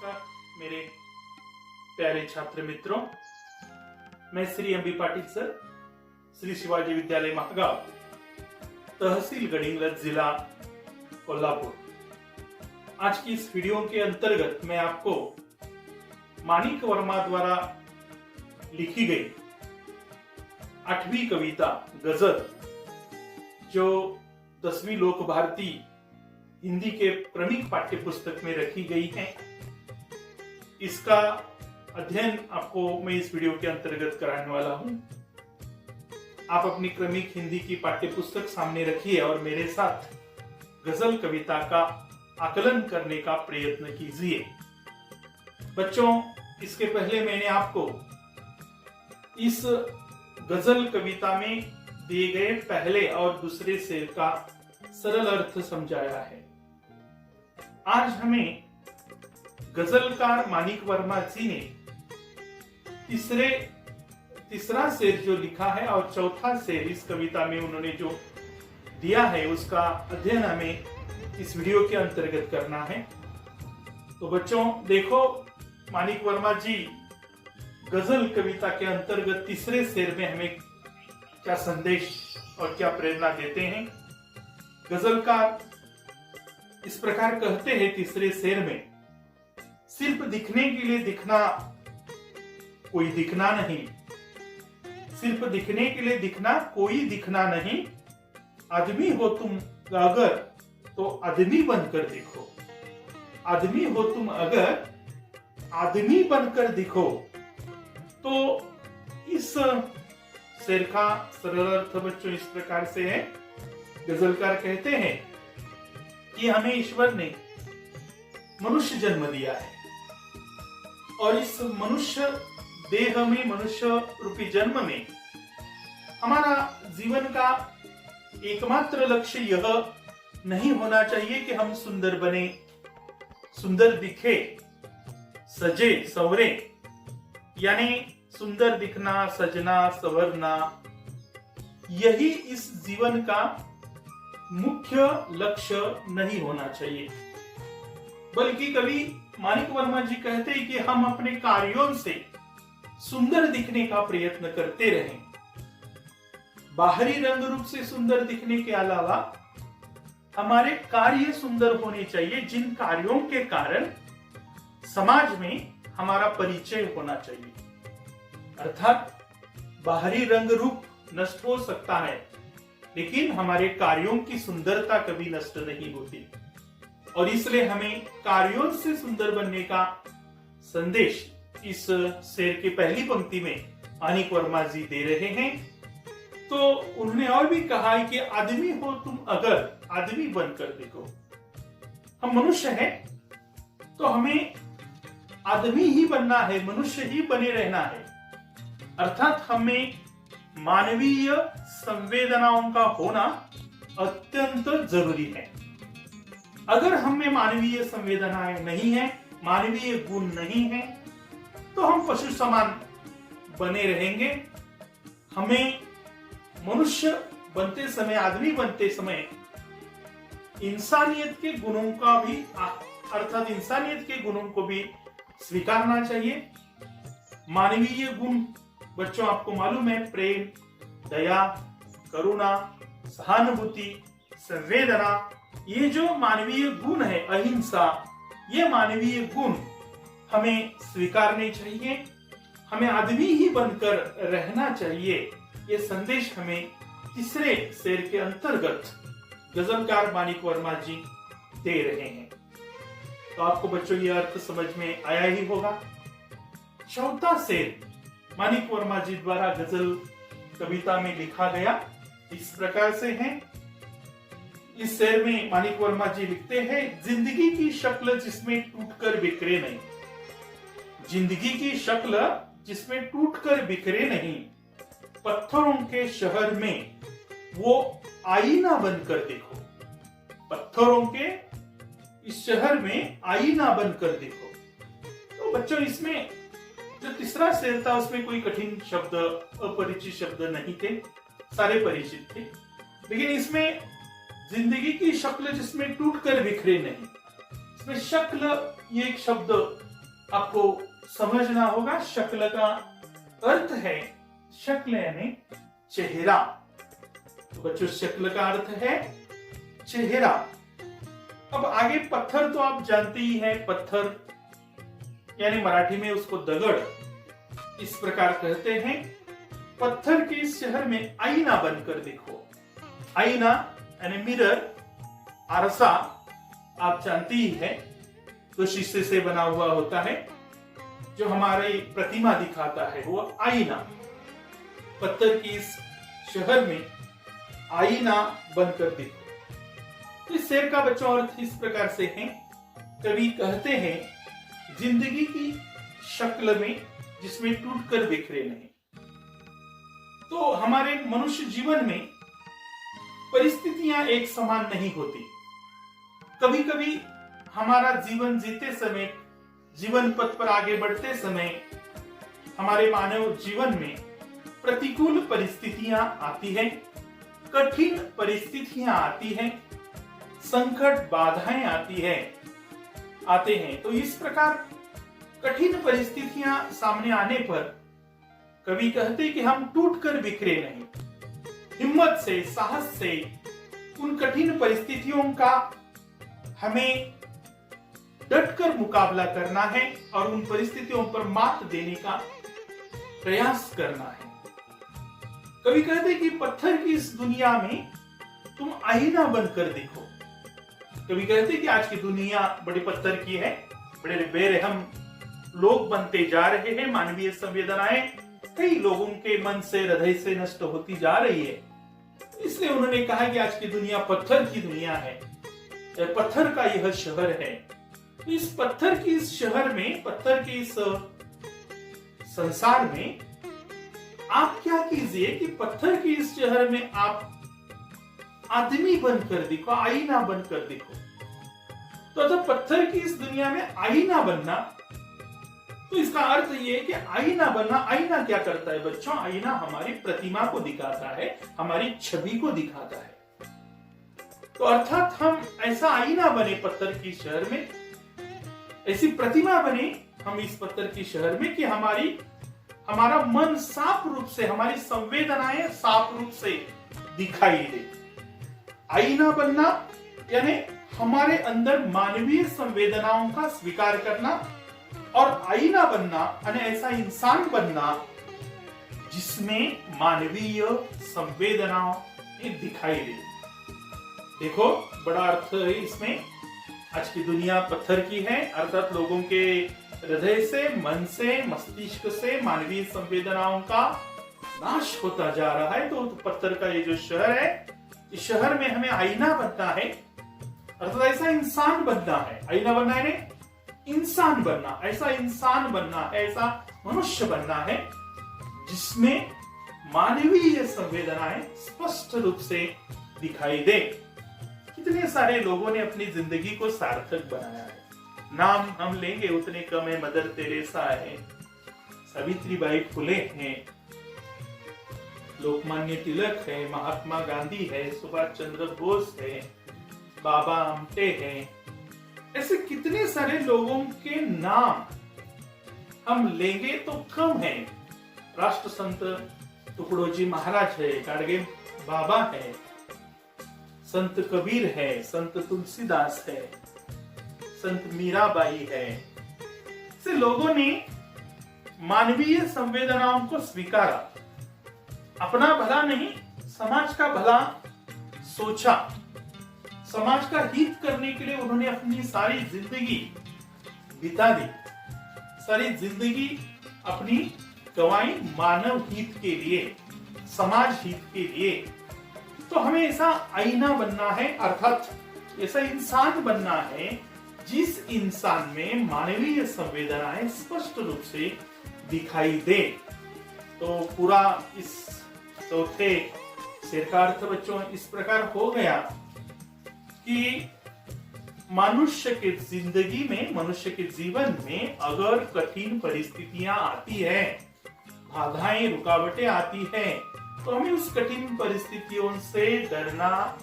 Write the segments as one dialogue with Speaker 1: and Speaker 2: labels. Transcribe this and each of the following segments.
Speaker 1: नमस्कार मेरे प्यारे छात्र मित्रों, मैं Shri M B Patil sir, Shri Shivaji विद्यालय महागाव, तहसील गडिंग्लज, जिला कोल्हापुर। आज की इस वीडियो के अंतर्गत मैं आपको माणिक वर्मा द्वारा लिखी गई 8वीं कविता गजल, जो 10वीं लोक भारती हिंदी के क्रमिक पाठ्य पुस्तक में रखी गई है, इसका अध्ययन आपको मैं इस वीडियो के अंतर्गत कराने वाला हूं। आप अपनी क्रमिक हिंदी की पाठ्य पुस्तक सामने रखिए और मेरे साथ गजल कविता का आकलन करने का प्रयत्न कीजिए। बच्चों, इसके पहले मैंने आपको इस गजल कविता में दिए गए पहले और दूसरे शेर का सरल अर्थ समझाया है। आज हमें गजलकार माणिक वर्मा जी ने तीसरा शेर जो लिखा है और चौथा शेर इस कविता में उन्होंने जो दिया है, उसका अध्ययन हमें इस वीडियो के अंतर्गत करना है। तो बच्चों देखो, माणिक वर्मा जी गजल कविता के अंतर्गत तीसरे शेर में हमें क्या संदेश और क्या प्रेरणा देते हैं। गजलकार इस प्रकार कहते हैं तीसरे शेर में, सिर्फ दिखने के लिए दिखना कोई दिखना नहीं, सिर्फ दिखने के लिए दिखना कोई दिखना नहीं, आदमी हो तुम अगर तो आदमी बनकर दिखो, आदमी हो तुम अगर आदमी बनकर दिखो। तो इस शेर का सरल अर्थ बच्चों इस प्रकार से है। गजलकार कहते हैं कि हमें ईश्वर ने मनुष्य जन्म दिया है और इस मनुष्य देह में, मनुष्य रूपी जन्म में हमारा जीवन का एकमात्र लक्ष्य यह नहीं होना चाहिए कि हम सुंदर बने, सुंदर दिखे, सजे संवरे, यानी सुंदर दिखना, सजना, संवरना, यही इस जीवन का मुख्य लक्ष्य नहीं होना चाहिए। बल्कि कवि माणिक वर्मा जी कहते हैं कि हम अपने कार्यों से सुंदर दिखने का प्रयत्न करते रहें। बाहरी रंग रूप से सुंदर दिखने के अलावा हमारे कार्य सुंदर होने चाहिए, जिन कार्यों के कारण समाज में हमारा परिचय होना चाहिए। अर्थात बाहरी रंग रूप नष्ट हो सकता है, लेकिन हमारे कार्यों की सुंदरता कभी नष्ट नहीं होती, और इसलिए हमें कार्यों से सुंदर बनने का संदेश इस शेर की पहली पंक्ति में माणिक वर्मा जी दे रहे हैं। तो उन्होंने और भी कहा है कि आदमी हो तुम अगर आदमी बनकर देखो। हम मनुष्य हैं तो हमें आदमी ही बनना है, मनुष्य ही बने रहना है। अर्थात हमें मानवीय संवेदनाओं का होना अत्यंत जरूरी है। अगर हमें मानवीय संवेदनाएं नहीं है, मानवीय गुण नहीं है, तो हम पशु समान बने रहेंगे। हमें मनुष्य बनते समय, आदमी बनते समय इंसानियत के गुणों का भी, अर्थात इंसानियत के गुणों को भी स्वीकारना चाहिए। मानवीय गुण बच्चों आपको मालूम है, प्रेम, दया, करुणा, सहानुभूति, संवेदना, ये जो मानवीय गुण है, अहिंसा, ये मानवीय गुण हमें स्वीकारने चाहिए। हमें आदमी ही बनकर रहना चाहिए। ये संदेश हमें तीसरे शेर के अंतर्गत गजलकार माणिक वर्मा जी दे रहे हैं। तो आपको बच्चों ये अर्थ समझ में आया ही होगा। चौथा शेर माणिक वर्मा जी द्वारा गजल कविता में लिखा गया इस प्रकार से है। इस शेर में माणिक वर्मा जी लिखते हैं, जिंदगी की शक्ल जिसमें टूटकर बिखरे नहीं, जिंदगी की शक्ल जिसमें टूटकर बिखरे नहीं, पत्थरों के शहर में वो आईना बनकर देखो, पत्थरों के इस शहर में आईना बनकर देखो। तो बच्चों, इसमें जो तीसरा शेर था उसमें कोई कठिन शब्द, अपरिचित शब्द नहीं थे, सारे परिचित थे। लेकिन इसमें जिंदगी की शक्ल जिसमें टूटकर बिखरे नहीं, इसमें शक्ल ये एक शब्द आपको समझना होगा। शक्ल का अर्थ है, शक्ल यानी चेहरा। तो बच्चों शक्ल का अर्थ है चेहरा। अब आगे पत्थर तो आप जानते ही हैं, पत्थर यानी मराठी में उसको दगड़ इस प्रकार कहते हैं। पत्थर के इस शहर में आईना बनकर देखो। आईना यानी मिरर, आरसा आप जानते ही है, तो शीशे से बना हुआ होता है जो हमारी प्रतिमा दिखाता है, वो आईना। पत्थर की इस शहर में आईना बनकर देखो। इस शेर का बच्चों अर्थ इस प्रकार से है। कवि कहते हैं जिंदगी की शक्ल में जिसमें टूटकर बिखरे नहीं। तो हमारे मनुष्य जीवन में परिस्थितियां एक समान नहीं होती। कभी कभी हमारा जीवन जीते समय, जीवन पथ पर आगे बढ़ते समय हमारे मानव जीवन में प्रतिकूल परिस्थितियां आती हैं, कठिन परिस्थितियां आती हैं, संकट बाधाएं आती हैं। तो इस प्रकार कठिन परिस्थितियां सामने आने पर कवि कहते कि हम टूटकर बिखरे नहीं। हिम्मत से, साहस से उन कठिन परिस्थितियों का हमें डटकर मुकाबला करना है और उन परिस्थितियों पर मात देने का प्रयास करना है। कवि कहते कि पत्थर की इस दुनिया में तुम आईना बनकर देखो। कवि कहते कि आज की दुनिया बड़ी पत्थर की है, बड़े बेरहम लोग बनते जा रहे हैं। मानवीय संवेदनाएं कई लोगों के मन से, हृदय से नष्ट होती जा रही है। इसलिए उन्होंने कहा कि आज की दुनिया पत्थर की दुनिया है, पत्थर का यह शहर है। इस पत्थर की इस शहर में, पत्थर के इस संसार में आप क्या कीजिए कि पत्थर की इस शहर में आप आदमी बनकर देखो, आईना बनकर देखो। तो पत्थर की इस दुनिया में आईना बनना, तो इसका अर्थ ये है कि आईना बनना। आईना क्या करता है बच्चों? आईना हमारी प्रतिमा को दिखाता है, हमारी छवि को दिखाता है। तो अर्थात हम ऐसा आईना बने पत्थर की शहर में, ऐसी प्रतिमा बने हम इस पत्थर की शहर में कि हमारा मन साफ रूप से, हमारी संवेदनाएं साफ रूप से दिखाई दे। आईना बनना यानी हमारे अंदर मानवीय संवेदनाओं का स्वीकार करना, और आईना बनना यानी ऐसा इंसान बनना जिसमें मानवीय संवेदनाएं दिखाई दे। देखो बड़ा अर्थ है इसमें। आज की दुनिया पत्थर की है, अर्थात लोगों के हृदय से, मन से, मस्तिष्क से मानवीय संवेदनाओं का नाश होता जा रहा है। तो पत्थर का ये जो शहर है, इस शहर में हमें आईना बनना है, अर्थात ऐसा इंसान बनना है। आईना बनना है, इंसान बनना, ऐसा इंसान बनना है, ऐसा मनुष्य बनना है जिसमें मानवीय संवेदनाएं स्पष्ट रूप से दिखाई दे। कितने सारे लोगों ने अपनी जिंदगी को सार्थक बनाया है। नाम हम लेंगे उतने कम है। मदर तेरेसा है, सावित्रीबाई फुले हैं, लोकमान्य तिलक है, महात्मा गांधी है, सुभाष चंद्र बोस है, बाबा आमटे हैं। ऐसे कितने सारे लोगों के नाम हम लेंगे तो कम है। राष्ट्र संत टुकड़ोजी महाराज है, गाडगे बाबा है, संत कबीर है, संत तुलसीदास है, संत मीराबाई है। ऐसे लोगों ने मानवीय संवेदनाओं को स्वीकारा, अपना भला नहीं समाज का भला सोचा, समाज का हित करने के लिए उन्होंने अपनी सारी जिंदगी बिता दी, सारी जिंदगी अपनी गंवाई मानव हित के लिए, समाज हित के लिए। तो हमें ऐसा आईना बनना है, अर्थात ऐसा इंसान बनना है जिस इंसान में मानवीय संवेदनाएं स्पष्ट रूप से दिखाई दे। तो पूरा इस चौथे शेर का अर्थ बच्चों इस प्रकार हो गया कि मनुष्य के जिंदगी में, मनुष्य के जीवन में अगर कठिन परिस्थितियां आती है, बाधाएं, रुकावटें आती हैं, तो हमें उस कठिन परिस्थितियों से डरना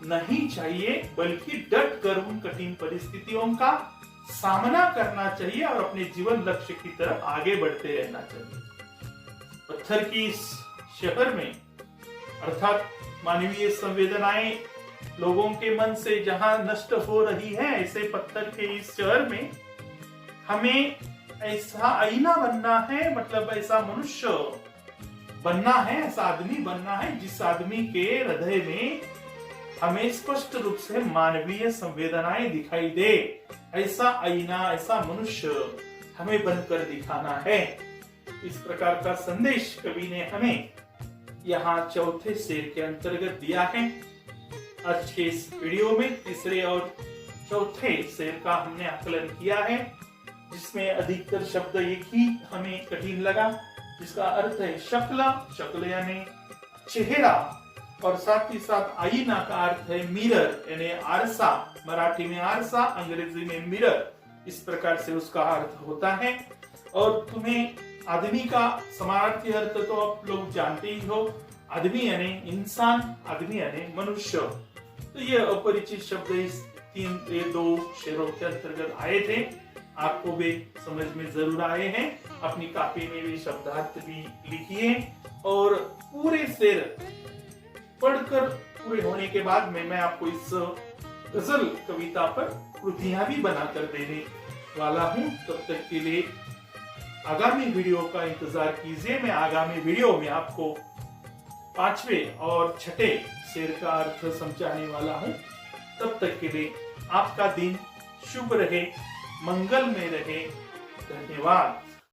Speaker 1: नहीं चाहिए, बल्कि डट कर उन कठिन परिस्थितियों का सामना करना चाहिए और अपने जीवन लक्ष्य की तरफ आगे बढ़ते रहना चाहिए। पत्थर की इस शहर में अर्थात मानवीय संवेदनाएं लोगों के मन से जहां नष्ट हो रही है, ऐसे पत्थर के इस शहर में हमें ऐसा आईना बनना है, मतलब ऐसा मनुष्य बनना है, ऐसा आदमी बनना है जिस आदमी के हृदय में हमें स्पष्ट रूप से मानवीय संवेदनाएं दिखाई दे। ऐसा आईना, ऐसा मनुष्य हमें बनकर दिखाना है। इस प्रकार का संदेश कवि ने हमें यहाँ चौथे शेर के अंतर्गत दिया है। आज के इस वीडियो में तीसरे और चौथे शेर का हमने आकलन किया है, जिसमें अधिकतर शब्द एक ही हमें कठिन लगा, जिसका अर्थ है शक्ल। शक्ल यानी चेहरा, और साथ ही साथ आईना का अर्थ है मिरर यानी आरसा। मराठी में आरसा, अंग्रेजी में मिरर, इस प्रकार से उसका अर्थ होता है। और तुम्हें आदमी का समानार्थी अर्थ तो आप लोग जानते ही हो, आदमी यानी इंसान, आदमी यानी मनुष्य। तो ये अपरिचित शब्द इस दो शेरों के अंतर्गत आए थे, आपको भी समझ में जरूर आए हैं। अपनी कॉपी में भी शब्दार्थ भी लिखिए, और पूरे शेर पढ़कर पूरे होने के बाद में मैं आपको इस गजल कविता पर कृतियां भी बनाकर देने वाला हूं। तब तक के लिए आगामी वीडियो का इंतजार कीजिए। मैं आगामी वीडियो में आपको पांचवें और छठे शेर का अर्थ समझाने वाला हूं। तब तक के लिए आपका दिन शुभ रहे, मंगल में रहे। धन्यवाद।